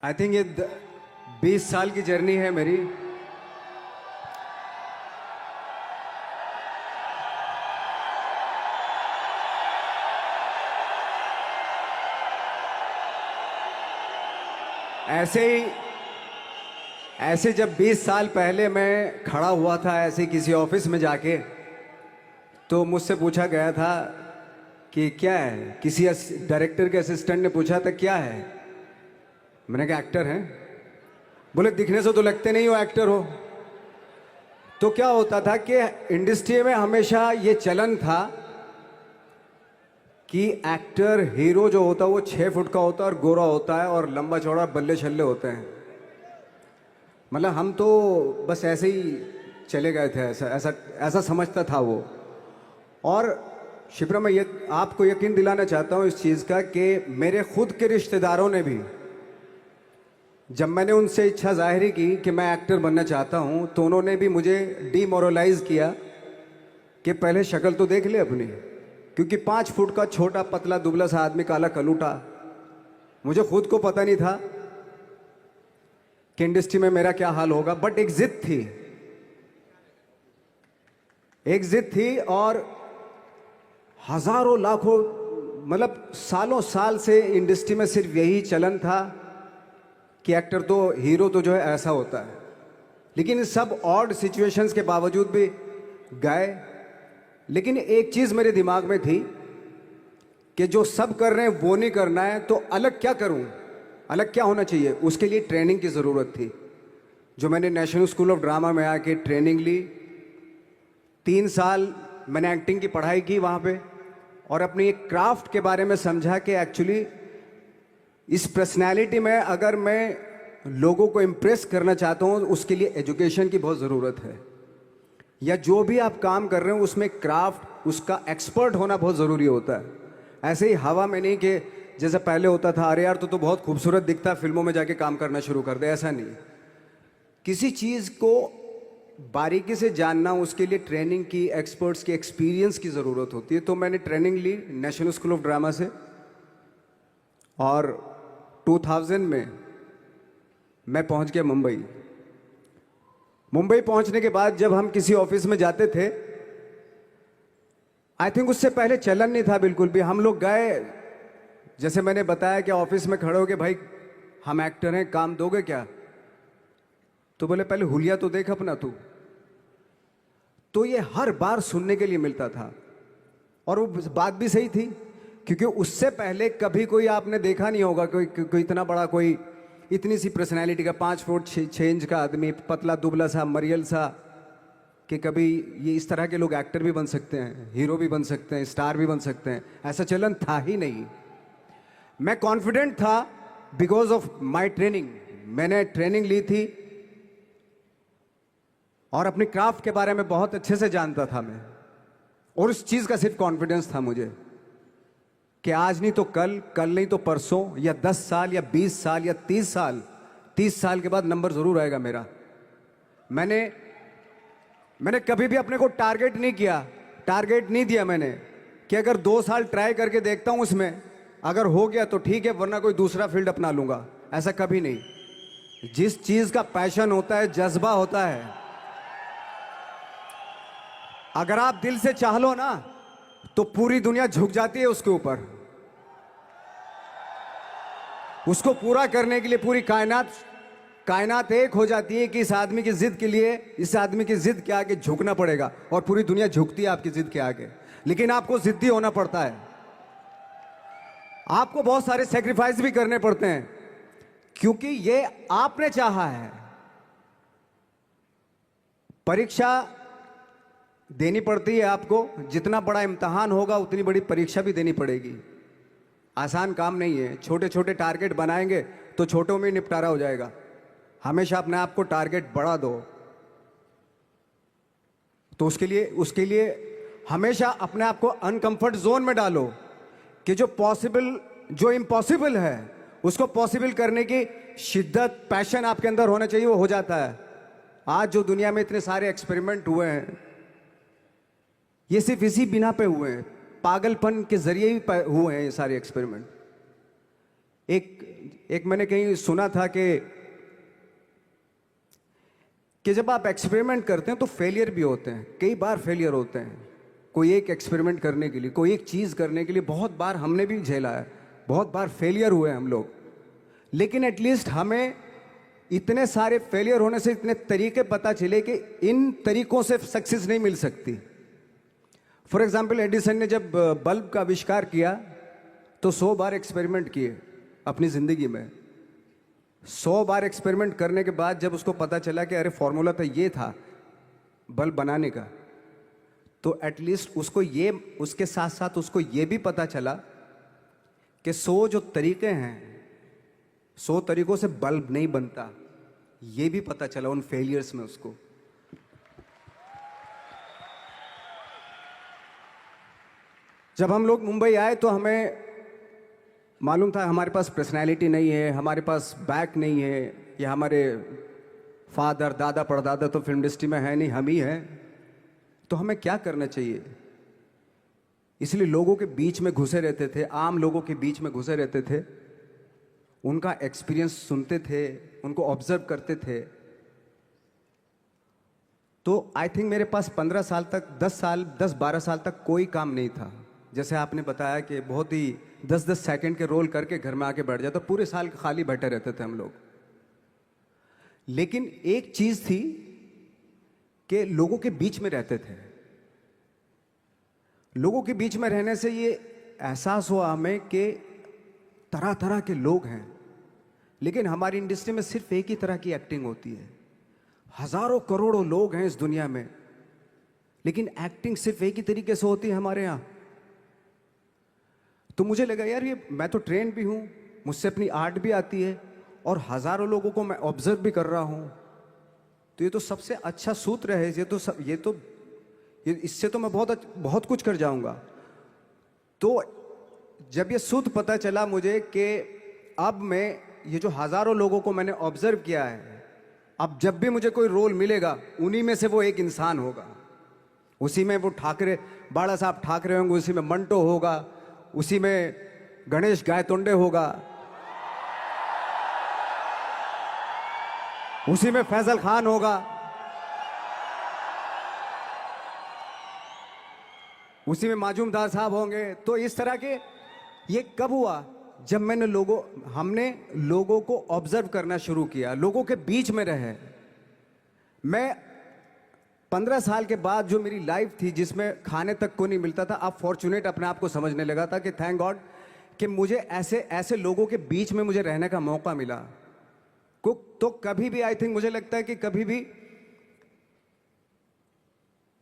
I think ये 20 साल की जर्नी है मेरी। ऐसे जब 20 साल पहले मैं खड़ा हुआ था ऐसे किसी ऑफिस में जाके, तो मुझसे पूछा गया था कि क्या है। किसी डायरेक्टर के असिस्टेंट ने पूछा था क्या है। मैंने कहा एक्टर हैं। बोले दिखने से तो लगते नहीं हो एक्टर हो। तो क्या होता था कि इंडस्ट्री में हमेशा ये चलन था कि एक्टर हीरो जो होता है वो 6 फुट का होता है और गोरा होता है और लंबा चौड़ा बल्ले छल्ले होते हैं। मतलब हम तो बस ऐसे ही चले गए थे, ऐसा ऐसा ऐसा समझता था वो। और शिप्रा, मैं ये आपको यकीन दिलाना चाहता हूँ इस चीज़ का कि मेरे खुद के रिश्तेदारों ने भी, जब मैंने उनसे इच्छा जाहिर की कि मैं एक्टर बनना चाहता हूँ, तो उन्होंने भी मुझे डीमोरलाइज किया कि पहले शक्ल तो देख ले अपनी। क्योंकि 5 फुट का छोटा पतला दुबला सा आदमी, काला कलूटा, मुझे खुद को पता नहीं था कि इंडस्ट्री में मेरा क्या हाल होगा। बट एक जिद थी, और हजारों लाखों, मतलब सालों साल से इंडस्ट्री में सिर्फ यही चलन था कि एक्टर तो, हीरो तो जो है ऐसा होता है। लेकिन सब ऑड सिचुएशंस के बावजूद भी गए। लेकिन एक चीज़ मेरे दिमाग में थी कि जो सब कर रहे हैं वो नहीं करना है, तो अलग क्या करूं, अलग क्या होना चाहिए। उसके लिए ट्रेनिंग की ज़रूरत थी, जो मैंने नेशनल स्कूल ऑफ ड्रामा में आके ट्रेनिंग ली। 3 साल मैंने एक्टिंग की पढ़ाई की वहाँ पे, और अपनी एक क्राफ्ट के बारे में समझा कि एक्चुअली इस पर्सनैलिटी में अगर मैं लोगों को इम्प्रेस करना चाहता हूँ, उसके लिए एजुकेशन की बहुत ज़रूरत है। या जो भी आप काम कर रहे हो उसमें क्राफ्ट, उसका एक्सपर्ट होना बहुत ज़रूरी होता है। ऐसे ही हवा में नहीं कि जैसे पहले होता था, अरे यार तो बहुत खूबसूरत दिखता, फिल्मों में जाके काम करना शुरू कर दे। ऐसा नहीं, किसी चीज़ को बारीकी से जानना, उसके लिए ट्रेनिंग की, एक्सपर्ट्स की, एक्सपीरियंस की ज़रूरत होती है। तो मैंने ट्रेनिंग ली नेशनल स्कूल ऑफ ड्रामा से, और 2000 में मैं पहुंच गया मुंबई। मुंबई पहुंचने के बाद जब हम किसी ऑफिस में जाते थे, आई थिंक उससे पहले चलन नहीं था बिल्कुल भी। हम लोग गए, जैसे मैंने बताया कि ऑफिस में खड़े हो के, भाई हम एक्टर हैं, काम दोगे क्या। तो बोले पहले हुलिया तो देख अपना तू। तो ये हर बार सुनने के लिए मिलता था, और वो बात भी सही थी, क्योंकि उससे पहले कभी कोई आपने देखा नहीं होगा कोई इतना बड़ा, कोई इतनी सी पर्सनैलिटी का 5 फुट 6 इंच का आदमी, पतला दुबला सा मरियल सा, कि कभी ये इस तरह के लोग एक्टर भी बन सकते हैं, हीरो भी बन सकते हैं, स्टार भी बन सकते हैं। ऐसा चलन था ही नहीं। मैं कॉन्फिडेंट था बिकॉज ऑफ माई ट्रेनिंग। मैंने ट्रेनिंग ली थी और अपनी क्राफ्ट के बारे में बहुत अच्छे से जानता था मैं, और उस चीज़ का सिर्फ कॉन्फिडेंस था मुझे कि आज नहीं तो कल, कल नहीं तो परसों, या 10 साल या 20 साल या 30 साल के बाद नंबर जरूर आएगा मेरा। मैंने कभी भी अपने को टारगेट नहीं दिया मैंने कि अगर 2 साल ट्राई करके देखता हूं, उसमें अगर हो गया तो ठीक है, वरना कोई दूसरा फील्ड अपना लूंगा। ऐसा कभी नहीं। जिस चीज का पैशन होता है, जज्बा होता है, अगर आप दिल से चाह लो ना, तो पूरी दुनिया झुक जाती है उसके ऊपर। उसको पूरा करने के लिए पूरी कायनात एक हो जाती है कि इस आदमी की जिद के लिए, इस आदमी की जिद के आगे झुकना पड़ेगा, और पूरी दुनिया झुकती है आपकी जिद के आगे। लेकिन आपको जिद्दी होना पड़ता है, आपको बहुत सारे सेक्रीफाइस भी करने पड़ते हैं, क्योंकि ये आपने चाहा है। परीक्षा देनी पड़ती है आपको, जितना बड़ा इम्तहान होगा उतनी बड़ी परीक्षा भी देनी पड़ेगी। आसान काम नहीं है। छोटे छोटे टारगेट बनाएंगे तो छोटों में निपटारा हो जाएगा। हमेशा अपने आप को टारगेट बढ़ा दो। तो उसके लिए हमेशा अपने आप को अनकंफर्ट जोन में डालो, कि जो इम्पॉसिबल है उसको पॉसिबल करने की शिद्दत, पैशन आपके अंदर होना चाहिए, वो हो जाता है। आज जो दुनिया में इतने सारे एक्सपेरिमेंट हुए हैं, ये सिर्फ इसी बिना पे हुए हैं, पागलपन के जरिए ही हुए हैं ये सारे एक्सपेरिमेंट। एक एक मैंने कहीं सुना था कि जब आप एक्सपेरिमेंट करते हैं तो फेलियर भी होते हैं, कई बार फेलियर होते हैं। कोई एक एक्सपेरिमेंट करने के लिए, कोई एक चीज़ करने के लिए बहुत बार हमने भी झेला है, बहुत बार फेलियर हुए हम लोग। लेकिन एटलीस्ट हमें इतने सारे फेलियर होने से इतने तरीके पता चले कि इन तरीकों से सक्सेस नहीं मिल सकती। फॉर एग्जाम्पल, एडिसन ने जब बल्ब का आविष्कार किया तो 100 बार एक्सपेरिमेंट किए अपनी ज़िंदगी में। 100 बार एक्सपेरिमेंट करने के बाद जब उसको पता चला कि अरे फॉर्मूला तो ये था बल्ब बनाने का, तो एटलीस्ट उसको ये, उसके साथ साथ उसको ये भी पता चला कि 100 जो तरीके हैं, 100 तरीकों से बल्ब नहीं बनता, ये भी पता चला उन फेलियर्स में उसको। जब हम लोग मुंबई आए तो हमें मालूम था हमारे पास पर्सनैलिटी नहीं है, हमारे पास बैक नहीं है, या हमारे फादर दादा परदादा तो फिल्म इंडस्ट्री में है नहीं, हम ही हैं। तो हमें क्या करना चाहिए? इसलिए लोगों के बीच में घुसे रहते थे, आम लोगों के बीच में घुसे रहते थे, उनका एक्सपीरियंस सुनते थे, उनको ऑब्जर्व करते थे। तो आई थिंक मेरे पास 15 साल तक, 10-12 साल तक कोई काम नहीं था। जैसे आपने बताया कि बहुत ही 10-10 सेकंड के रोल करके घर में आके बैठ जाता, पूरे साल खाली बैठे रहते थे हम लोग। लेकिन एक चीज थी कि लोगों के बीच में रहते थे। लोगों के बीच में रहने से ये एहसास हुआ हमें कि तरह तरह के लोग हैं, लेकिन हमारी इंडस्ट्री में सिर्फ एक ही तरह की एक्टिंग होती है। हजारों करोड़ों लोग हैं इस दुनिया में, लेकिन एक्टिंग सिर्फ एक ही तरीके से होती है हमारे यहाँ। तो मुझे लगा यार, ये मैं तो ट्रेन भी हूँ, मुझसे अपनी आर्ट भी आती है, और हजारों लोगों को मैं ऑब्जर्व भी कर रहा हूँ, तो ये तो सबसे अच्छा सूत्र है। ये इससे तो मैं बहुत कुछ कर जाऊंगा। तो जब ये सूत्र पता चला मुझे कि अब मैं ये जो हजारों लोगों को मैंने ऑब्जर्व किया है, अब जब भी मुझे कोई रोल मिलेगा उन्हीं में से वो एक इंसान होगा। उसी में वो ठाकरे, बाला साहब ठाकरे होंगे, उसी में मंटो होगा, उसी में गणेश गायतोंडे होगा, उसी में फैजल खान होगा, उसी में माजूमदार साहब होंगे। तो इस तरह के, ये कब हुआ? जब हमने लोगों को ऑब्जर्व करना शुरू किया, लोगों के बीच में रहे। मैं 15 साल के बाद जो मेरी लाइफ थी, जिसमें खाने तक को नहीं मिलता था, अब फॉर्चुनेट अपने आप को समझने लगा था कि थैंक गॉड कि मुझे ऐसे ऐसे लोगों के बीच में मुझे रहने का मौका मिला। तो कभी भी, आई थिंक मुझे लगता है कि कभी भी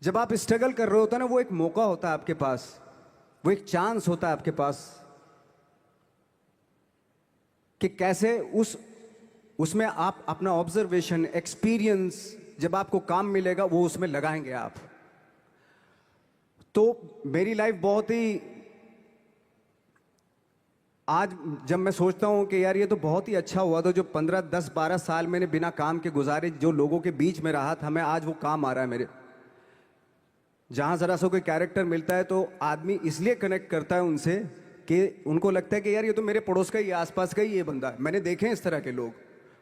जब आप स्ट्रगल कर रहे होते हैं ना, वो एक मौका होता है आपके पास, वो एक चांस होता है आपके पास कि कैसे उसमें आप अपना ऑब्जर्वेशन, एक्सपीरियंस, जब आपको काम मिलेगा वो उसमें लगाएंगे आप। तो मेरी लाइफ बहुत ही, आज जब मैं सोचता हूं कि यार ये तो बहुत ही अच्छा हुआ, तो जो 15, 10, 12 साल मैंने बिना काम के गुजारे, जो लोगों के बीच में रहा था मैं, आज वो काम आ रहा है मेरे। जहां जरा सा कोई कैरेक्टर मिलता है तो आदमी इसलिए कनेक्ट करता है उनसे कि उनको लगता है कि यार ये तो मेरे पड़ोस का ही, आसपास का ही ये बंदा है। मैंने देखे हैं इस तरह के लोग।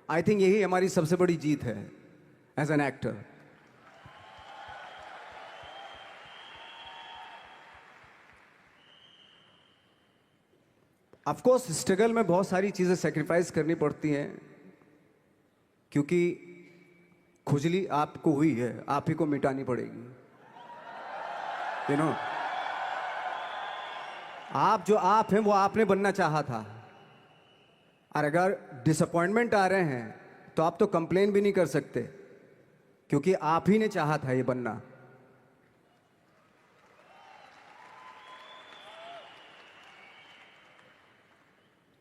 आई थिंक यही हमारी सबसे बड़ी जीत है as an actor. Of course struggle में बहुत सारी चीजें सेक्रीफाइस करनी पड़ती हैं, क्योंकि खुजली आपको हुई है, आप ही को मिटानी पड़ेगी। यू नो, आप जो आप हैं वो आपने बनना चाहा था, और अगर डिसअपॉइंटमेंट आ रहे हैं तो आप तो कंप्लेन भी नहीं कर सकते, क्योंकि आप ही ने चाहा था ये बनना।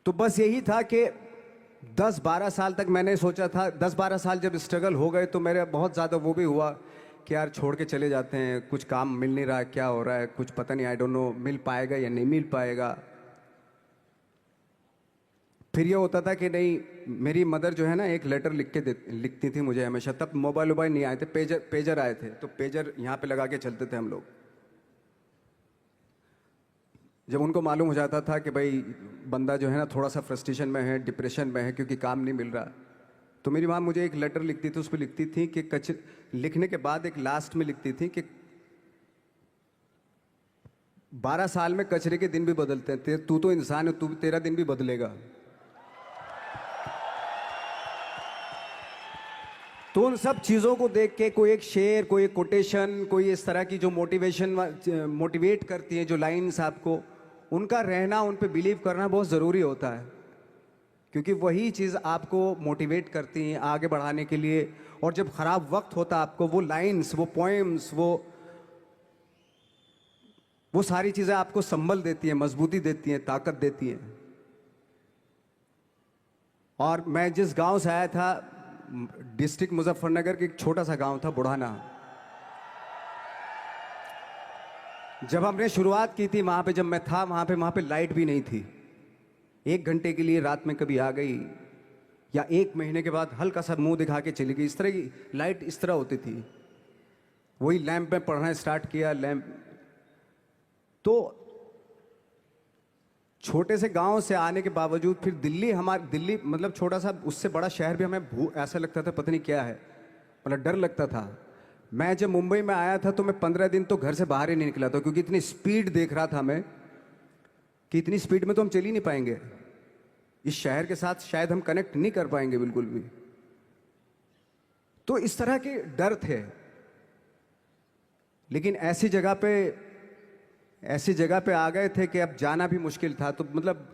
तो बस यही था कि 10-12 साल तक मैंने सोचा था, 10-12 साल जब स्ट्रगल हो गए तो मेरे बहुत ज़्यादा वो भी हुआ कि यार छोड़ के चले जाते हैं, कुछ काम मिल नहीं रहा है, क्या हो रहा है, कुछ पता नहीं, आई डोंट नो मिल पाएगा या नहीं मिल पाएगा। फिर ये होता था कि नहीं, मेरी मदर जो है ना, एक लेटर लिखती थी मुझे हमेशा। तब मोबाइल नहीं आए थे, पेजर आए थे, तो पेजर यहाँ पे लगा के चलते थे हम लोग। जब उनको मालूम हो जाता था कि भाई बंदा जो है ना थोड़ा सा फ्रस्ट्रेशन में है, डिप्रेशन में है क्योंकि काम नहीं मिल रहा, तो मेरी माँ मुझे एक लेटर लिखती थी, उस पर लिखती थी कि लिखने के बाद एक लास्ट में लिखती थी कि 12 साल में कचरे के दिन भी बदलते हैं, तू तो इंसान है, तेरा दिन भी बदलेगा। तो उन सब चीज़ों को देख के कोई एक शेर, कोई एक कोटेशन, कोई इस तरह की जो मोटिवेट करती हैं जो लाइंस आपको, उनका रहना, उन पे बिलीव करना बहुत ज़रूरी होता है, क्योंकि वही चीज़ आपको मोटिवेट करती हैं आगे बढ़ाने के लिए। और जब ख़राब वक्त होता है आपको, वो लाइंस, वो पोएम्स, वो सारी चीज़ें आपको संबल देती हैं, मजबूती देती हैं, ताकत देती हैं। और मैं जिस गांव से आया था, डिस्ट्रिक्ट मुजफ्फरनगर के एक छोटा सा गांव था बुढ़ाना, जब हमने शुरुआत की थी वहां पे, जब मैं था वहां पे लाइट भी नहीं थी। 1 घंटे के लिए रात में कभी आ गई, या 1 महीने के बाद हल्का सा मुंह दिखा के चली गई, इस तरह की लाइट इस तरह होती थी। वही लैंप में पढ़ना स्टार्ट किया, लैंप। तो छोटे से गांव से आने के बावजूद फिर दिल्ली मतलब छोटा सा, उससे बड़ा शहर भी हमें ऐसा लगता था पता नहीं क्या है, मतलब डर लगता था। मैं जब मुंबई में आया था तो मैं 15 दिन तो घर से बाहर ही नहीं निकला था, क्योंकि इतनी स्पीड देख रहा था मैं कि इतनी स्पीड में तो हम चल ही नहीं पाएंगे, इस शहर के साथ शायद हम कनेक्ट नहीं कर पाएंगे बिल्कुल भी। तो इस तरह के डर थे। लेकिन ऐसी जगह पे आ गए थे कि अब जाना भी मुश्किल था। तो मतलब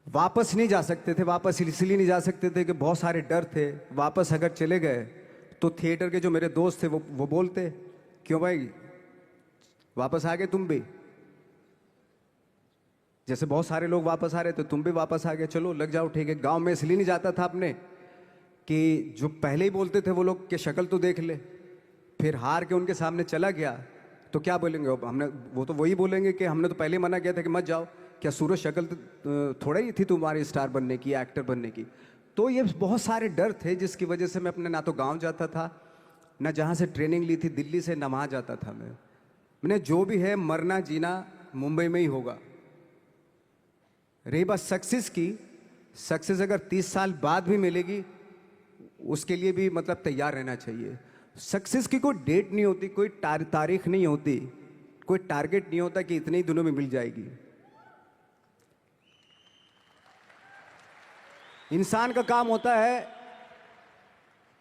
वापस नहीं जा सकते थे, वापस इसलिए नहीं जा सकते थे कि बहुत सारे डर थे। वापस अगर चले गए तो थिएटर के जो मेरे दोस्त थे वो बोलते, क्यों भाई वापस आ गए तुम भी, जैसे बहुत सारे लोग वापस आ रहे थे तुम भी वापस आ गए, चलो लग जाओ ठीक है। गांव में इसलिए नहीं जाता था अपने कि जो पहले ही बोलते थे वो लोग कि शक्ल तो देख ले, फिर हार के उनके सामने चला गया तो क्या बोलेंगे वो तो वही बोलेंगे कि हमने तो पहले मना किया था कि मत जाओ, क्या सूरज शक्ल थोड़ा ही थी तुम्हारी स्टार बनने की, एक्टर बनने की। तो ये बहुत सारे डर थे जिसकी वजह से मैं अपने ना तो गांव जाता था, ना जहाँ से ट्रेनिंग ली थी दिल्ली से, ना वहाँ जाता था। मैंने जो भी है मरना जीना मुंबई में ही होगा। रही बात सक्सेस की, सक्सेस अगर 30 साल बाद भी मिलेगी उसके लिए भी मतलब तैयार रहना चाहिए। सक्सेस की कोई डेट नहीं होती, कोई तारीख नहीं होती, कोई टारगेट नहीं होता कि इतने ही दिनों में मिल जाएगी। इंसान का काम होता है,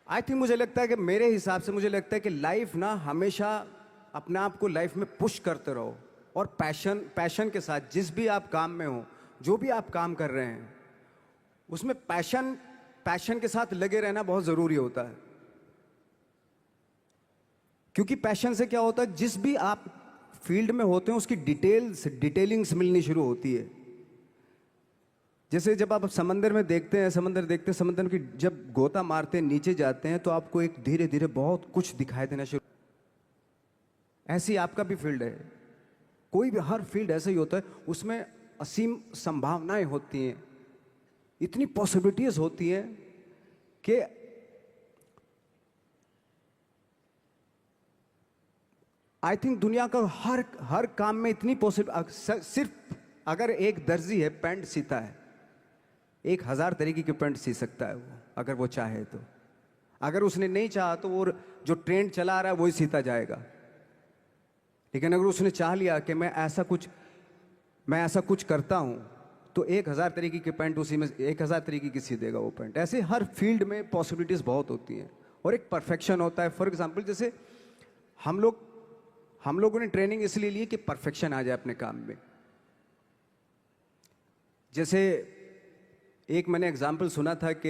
आई थिंक मुझे लगता है कि मेरे हिसाब से मुझे लगता है कि लाइफ ना हमेशा अपने आप को लाइफ में पुश करते रहो, और पैशन के साथ जिस भी आप काम में हो, जो भी आप काम कर रहे हैं उसमें पैशन के साथ लगे रहना बहुत ज़रूरी होता है। क्योंकि पैशन से क्या होता है, जिस भी आप फील्ड में होते हैं उसकी डिटेलिंग्स मिलनी शुरू होती है। जैसे जब आप समंदर में देखते हैं, समंदर की जब गोता मारते हैं, नीचे जाते हैं, तो आपको एक धीरे धीरे बहुत कुछ दिखाई देना शुरू। ऐसी आपका भी फील्ड है, कोई भी हर फील्ड ऐसा ही होता है, उसमें असीम संभावनाएं होती हैं, इतनी पॉसिबिलिटीज होती हैं कि आई थिंक दुनिया का हर काम में इतनी सिर्फ अगर एक दर्जी है पैंट सीता है, 1000 तरीके की पैंट सी सकता है वो, अगर वो चाहे तो। अगर उसने नहीं चाहा तो वो जो ट्रेंड चला रहा है वही सीता जाएगा। लेकिन अगर उसने चाह लिया कि मैं ऐसा कुछ करता हूं, तो 1000 तरीके की पैंट उसी में 1000 तरीके की सी देगा वो पैंट। ऐसे हर फील्ड में पॉसिबिलिटीज बहुत होती हैं, और एक परफेक्शन होता है। फॉर एग्जाम्पल जैसे हम लोगों ने ट्रेनिंग इसलिए ली कि परफेक्शन आ जाए अपने काम में। जैसे एक मैंने एग्जाम्पल सुना था कि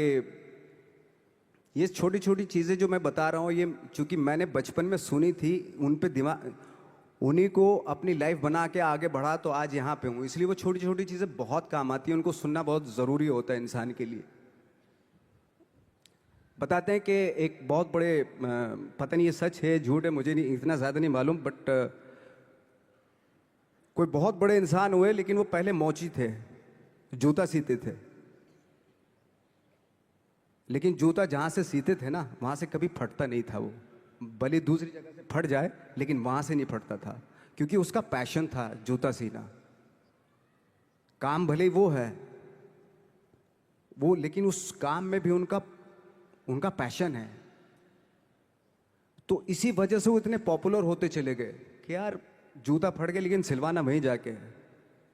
ये छोटी छोटी चीज़ें जो मैं बता रहा हूँ, ये चूंकि मैंने बचपन में सुनी थी, उन पे उन्हीं को अपनी लाइफ बना के आगे बढ़ा तो आज यहाँ पे हूँ। इसलिए वो छोटी छोटी चीज़ें बहुत काम आती हैं, उनको सुनना बहुत ज़रूरी होता है इंसान के लिए। बताते हैं कि एक बहुत बड़े, पता नहीं ये सच है झूठ है, मुझे नहीं इतना ज़्यादा नहीं मालूम, बट कोई बहुत बड़े इंसान हुए, लेकिन वो पहले मोची थे, जूता सीते थे। लेकिन जूता जहाँ से सीते थे ना, वहाँ से कभी फटता नहीं था वो, भले दूसरी जगह से फट जाए लेकिन वहाँ से नहीं फटता था, क्योंकि उसका पैशन था जूता सीना। काम भले ही वो है वो, लेकिन उस काम में भी उनका उनका पैशन है। तो इसी वजह से वो इतने पॉपुलर होते चले गए कि यार जूता फट गया लेकिन सिलवाना वहीं जाके है,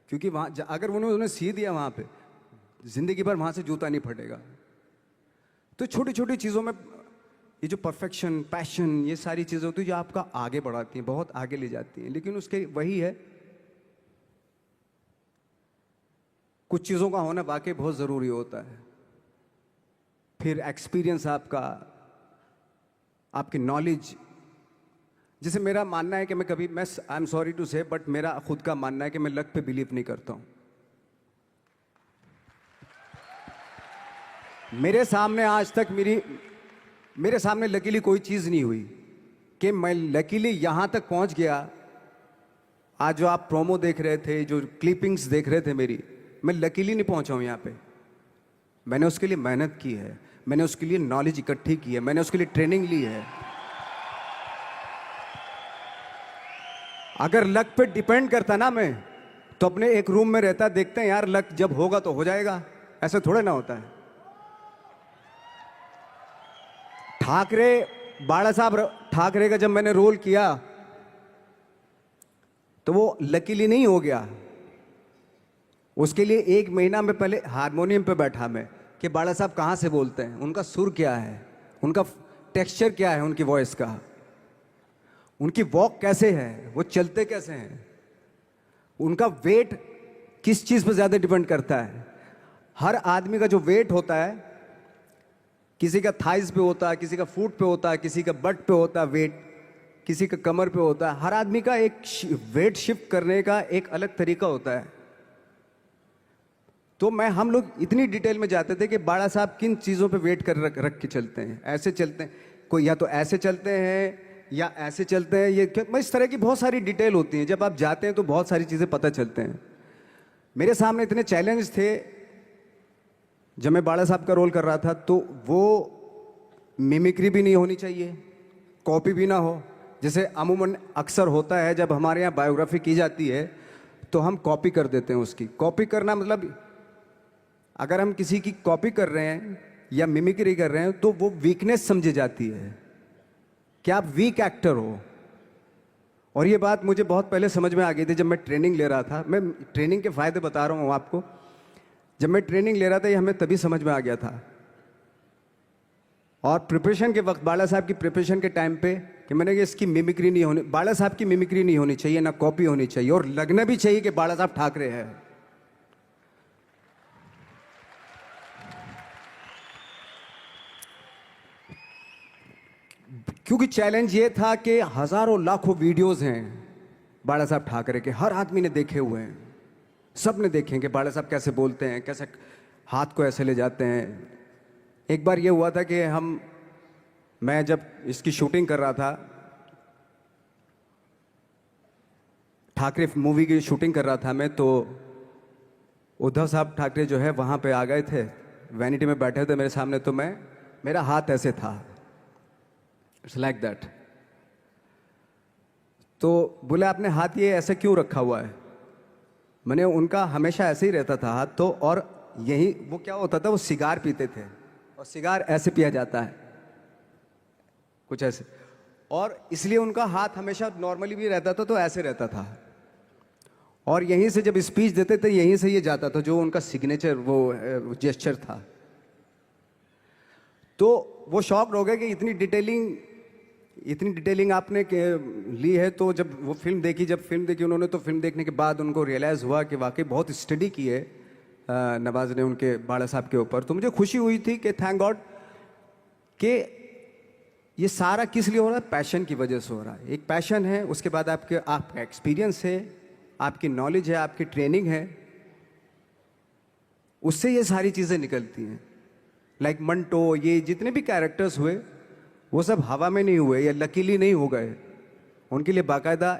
क्योंकि वहाँ अगर उन्होंने सी दिया वहाँ पे, जिंदगी भर वहाँ से जूता नहीं फटेगा। तो छोटी छोटी चीज़ों में ये जो परफेक्शन, पैशन, ये सारी चीज़ें होती है जो आपका आगे बढ़ाती हैं, बहुत आगे ले जाती हैं। लेकिन उसके वही है, कुछ चीज़ों का होना वाकई बहुत ज़रूरी होता है। फिर एक्सपीरियंस आपका, आपकी नॉलेज। जैसे मेरा मानना है कि मैं कभी, मैं आई एम सॉरी टू से, बट मेरा खुद का मानना है कि मैं लक पे बिलीव नहीं करता हूँ। मेरे सामने आज तक मेरे सामने लकीली कोई चीज़ नहीं हुई कि मैं लकीली यहाँ तक पहुँच गया। आज जो आप प्रोमो देख रहे थे, जो क्लिपिंग्स देख रहे थे मेरी, मैं लकीली नहीं पहुँचा हूँ यहाँ पे। मैंने उसके लिए मेहनत की है, मैंने उसके लिए नॉलेज इकट्ठी की है, मैंने उसके लिए ट्रेनिंग ली है। अगर लक पे डिपेंड करता ना मैं, तो अपने एक रूम में रहता, देखते हैं यार लक जब होगा तो हो जाएगा, ऐसे थोड़े ना होता है। बाला साहब ठाकरे का जब मैंने रोल किया तो वो लकीली नहीं हो गया। उसके लिए 1 महीना में पहले हारमोनियम पे बैठा मैं कि बाला साहब कहाँ से बोलते हैं, उनका सुर क्या है, उनका टेक्सचर क्या है, उनकी वॉइस का, उनकी वॉक कैसे है, वो चलते कैसे हैं, उनका वेट किस चीज़ पर ज़्यादा डिपेंड करता है। हर आदमी का जो वेट होता है, किसी का थाइज पे होता है, किसी का फुट पे होता है, किसी का बट पे होता है वेट, किसी का कमर पे होता है। हर आदमी का एक वेट शिफ्ट करने का एक अलग तरीका होता है। तो हम लोग इतनी डिटेल में जाते थे कि बाड़ा साहब किन चीज़ों पे वेट कर रख के चलते हैं, ऐसे चलते हैं, कोई या तो ऐसे चलते हैं या ऐसे चलते हैं, ये इस तरह की बहुत सारी डिटेल होती हैं। जब आप जाते हैं तो बहुत सारी चीज़ें पता चलते हैं। मेरे सामने इतने चैलेंज थे जब मैं बाड़ा साहब का रोल कर रहा था, तो वो मिमिक्री भी नहीं होनी चाहिए, कॉपी भी ना हो। जैसे अमूमन अक्सर होता है जब हमारे यहाँ बायोग्राफी की जाती है तो हम कॉपी कर देते हैं उसकी। कॉपी करना मतलब अगर हम किसी की कॉपी कर रहे हैं या मिमिक्री कर रहे हैं तो वो वीकनेस समझी जाती है कि आप वीक एक्टर हो। और ये बात मुझे बहुत पहले समझ में आ गई थी जब मैं ट्रेनिंग ले रहा था। मैं ट्रेनिंग के फ़ायदे बता रहा हूँ आपको। जब मैं ट्रेनिंग ले रहा था ये हमें तभी समझ में आ गया था। और प्रिपरेशन के वक्त, बाला साहब की प्रिपरेशन के टाइम पे, कि मैंने कि इसकी मिमिक्री नहीं होनी, बाला साहब की मिमिक्री नहीं होनी चाहिए, ना कॉपी होनी चाहिए, और लगना भी चाहिए कि बाला साहब ठाकरे हैं। क्योंकि चैलेंज ये था कि हजारों लाखों वीडियोस हैं बाला साहब ठाकरे के, हर आदमी ने देखे हुए हैं, सब ने देखे कि बाला साहब कैसे बोलते हैं, कैसे हाथ को ऐसे ले जाते हैं। एक बार ये हुआ था कि मैं जब इसकी शूटिंग कर रहा था, ठाकरे मूवी की शूटिंग कर रहा था मैं, तो उद्धव साहब ठाकरे जो है वहाँ पे आ गए थे, वैनिटी में बैठे थे मेरे सामने। तो मेरा हाथ ऐसे था, इट्स लाइक दैट। तो बोले आपने हाथ ये ऐसे क्यों रखा हुआ है? मैंने उनका हमेशा ऐसे ही रहता था हाथ। तो और यही वो क्या होता था, वो सिगार पीते थे, और सिगार ऐसे पिया जाता है कुछ ऐसे, और इसलिए उनका हाथ हमेशा नॉर्मली भी रहता था तो ऐसे रहता था। और यहीं से जब स्पीच देते थे यहीं से ये जाता था, जो उनका सिग्नेचर वो जेस्चर था। तो वो शॉक्ड हो गए कि इतनी डिटेलिंग आपने ली है। तो जब फिल्म देखी उन्होंने, तो फिल्म देखने के बाद उनको रियलाइज़ हुआ कि वाकई बहुत स्टडी की है नवाज ने उनके बाड़ा साहब के ऊपर। तो मुझे खुशी हुई थी कि थैंक गॉड कि ये सारा किस लिए हो रहा है, पैशन की वजह से हो रहा है। एक पैशन है, उसके बाद आपका एक्सपीरियंस है, आपकी नॉलेज है, आपकी ट्रेनिंग है, उससे ये सारी चीज़ें निकलती हैं। लाइक मंटो, ये जितने भी कैरेक्टर्स हुए वो सब हवा में नहीं हुए या लकीली नहीं हो गए। उनके लिए बाकायदा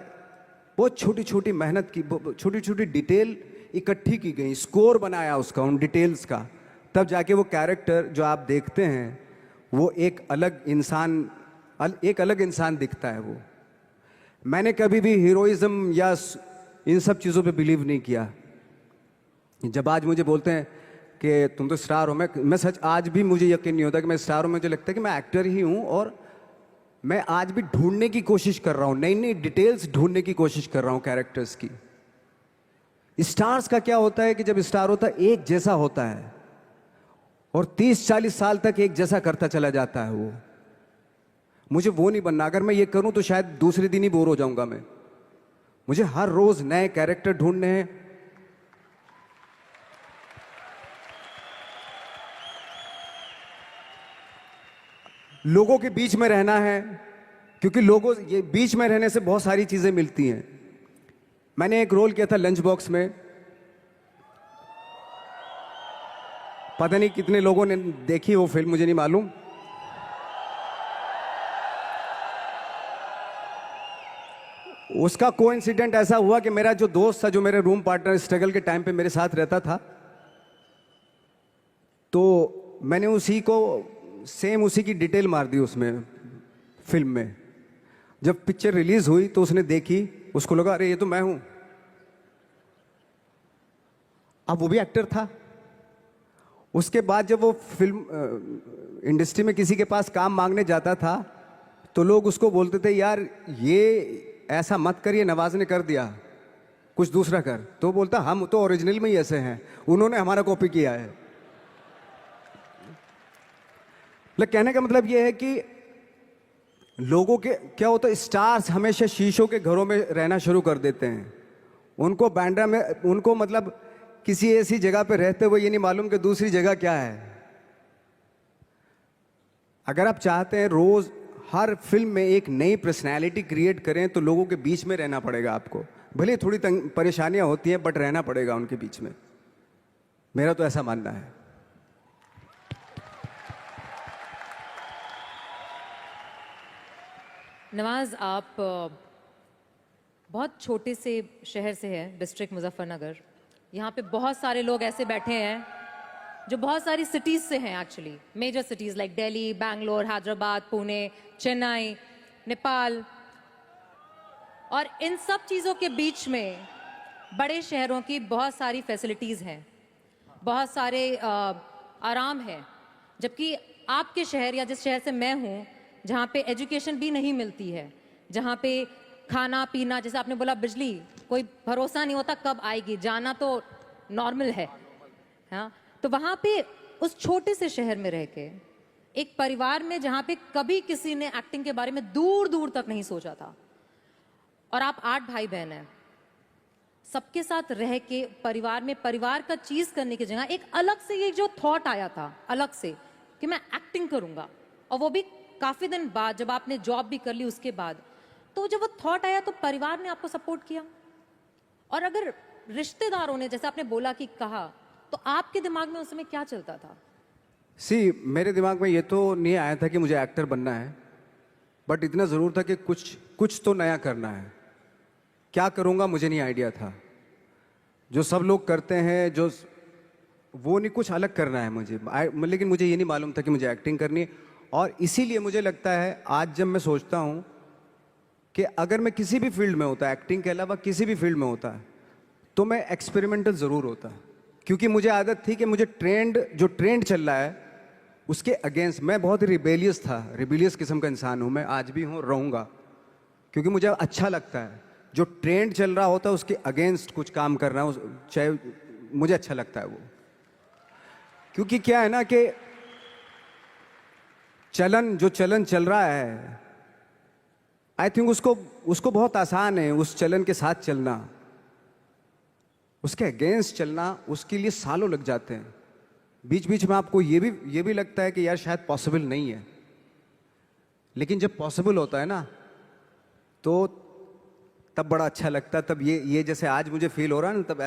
बहुत छोटी छोटी मेहनत की, छोटी छोटी डिटेल इकट्ठी की गई, स्कोर बनाया उसका, उन डिटेल्स का, तब जाके वो कैरेक्टर जो आप देखते हैं वो एक अलग इंसान दिखता है। वो मैंने कभी भी हीरोइज्म या इन सब चीज़ों पे बिलीव नहीं किया। जब आज मुझे बोलते हैं कि तुम तो स्टार हो, मैं सच आज भी मुझे यकीन नहीं होता कि मैं स्टार हूँ। मुझे लगता है कि मैं एक्टर ही हूँ, और मैं आज भी ढूंढने की कोशिश कर रहा हूँ, नई नई डिटेल्स ढूंढने की कोशिश कर रहा हूँ कैरेक्टर्स की। स्टार्स का क्या होता है कि जब स्टार होता है एक जैसा होता है, और 30-40 साल तक एक जैसा करता चला जाता है वो। मुझे वो नहीं बनना। अगर मैं ये करूं तो शायद दूसरे दिन ही बोर हो जाऊंगा मैं। मुझे हर रोज नए कैरेक्टर ढूंढने हैं। लोगों के बीच में रहना है, क्योंकि लोगों ये बीच में रहने से बहुत सारी चीजें मिलती हैं। मैंने एक रोल किया था लंच बॉक्स में, पता नहीं कितने लोगों ने देखी वो फिल्म, मुझे नहीं मालूम। उसका कोइंसिडेंट ऐसा हुआ कि मेरा जो दोस्त था, जो मेरे रूम पार्टनर स्ट्रगल के टाइम पे मेरे साथ रहता था, तो मैंने उसी को सेम उसी की डिटेल मार दी उसमें फिल्म में। जब पिक्चर रिलीज हुई तो उसने देखी, उसको लगा अरे ये तो मैं हूं। अब वो भी एक्टर था। उसके बाद जब वो फिल्म इंडस्ट्री में किसी के पास काम मांगने जाता था, तो लोग उसको बोलते थे यार ये ऐसा मत कर, ये नवाज ने कर दिया, कुछ दूसरा कर। तो बोलता हम तो ओरिजिनल में ही ऐसे हैं, उन्होंने हमारा कॉपी किया है। कहने का मतलब ये है कि लोगों के क्या होता है, स्टार्स हमेशा शीशों के घरों में रहना शुरू कर देते हैं। उनको बैंड्रा में, उनको मतलब किसी ऐसी जगह पे रहते हुए ये नहीं मालूम कि दूसरी जगह क्या है। अगर आप चाहते हैं रोज हर फिल्म में एक नई पर्सनैलिटी क्रिएट करें, तो लोगों के बीच में रहना पड़ेगा आपको। भले थोड़ी परेशानियां होती हैं, बट रहना पड़ेगा उनके बीच में। मेरा तो ऐसा मानना है। नवाज, आप बहुत छोटे से शहर से हैं, डिस्ट्रिक्ट मुजफ्फरनगर। यहाँ पे बहुत सारे लोग ऐसे बैठे हैं जो बहुत सारी सिटीज़ से हैं, actually major cities like Delhi, Bangalore, Hyderabad, Pune, Chennai, Nepal. और इन सब चीज़ों के बीच में बड़े शहरों की बहुत सारी फैसिलिटीज़ हैं, बहुत सारे आराम हैं। जबकि आपके शहर या जिस शहर से मैं हूँ, जहाँ पे एजुकेशन भी नहीं मिलती है, जहाँ पे खाना पीना, जैसे आपने बोला बिजली, कोई भरोसा नहीं होता कब आएगी, जाना तो नॉर्मल है। हाँ, तो वहाँ पे उस छोटे से शहर में रह के एक परिवार में जहाँ पे कभी किसी ने एक्टिंग के बारे में दूर दूर तक नहीं सोचा था, और आप 8 भाई बहन हैं, सबके साथ रह के परिवार में परिवार का चीज़ करने की जगह एक अलग से ये जो थॉट आया था अलग से कि मैं एक्टिंग करूँगा, और वो भी काफ़ी दिन बाद, जब आपने जॉब भी कर ली उसके बाद, तो जब वो थॉट आया तो परिवार ने आपको सपोर्ट किया। और अगर रिश्तेदारों ने, जैसे आपने बोला कि कहा, तो आपके दिमाग में उस समय क्या चलता था? मेरे दिमाग में ये तो नहीं आया था कि मुझे एक्टर बनना है, बट इतना ज़रूर था कि कुछ तो नया करना है। क्या करूँगा मुझे नहीं आइडिया था। जो सब लोग करते हैं, जो वो नहीं, कुछ अलग करना है मुझे। लेकिन मुझे ये नहीं मालूम था कि मुझे एक्टिंग करनी है। और इसीलिए मुझे लगता है आज जब मैं सोचता हूँ कि अगर मैं किसी भी फील्ड में होता, एक्टिंग के अलावा किसी भी फील्ड में होता, तो मैं एक्सपेरिमेंटल ज़रूर होता। क्योंकि मुझे आदत थी कि मुझे जो ट्रेंड चल रहा है उसके अगेंस्ट, मैं बहुत ही रिबेलियस था, रिबेलियस किस्म का इंसान हूँ मैं, आज भी हूँ, रहूँगा। क्योंकि मुझे अच्छा लगता है जो ट्रेंड चल रहा होता है उसके अगेंस्ट कुछ काम करना, चाहे मुझे अच्छा लगता है वो। क्योंकि क्या है ना कि जो चलन चल रहा है, आई थिंक उसको बहुत आसान है उस चलन के साथ चलना। उसके अगेंस्ट चलना, उसके लिए सालों लग जाते हैं। बीच बीच में आपको ये भी लगता है कि यार शायद पॉसिबल नहीं है, लेकिन जब पॉसिबल होता है ना, तो तब बड़ा अच्छा लगता है। तब ये जैसे आज मुझे फील हो रहा है ना, तब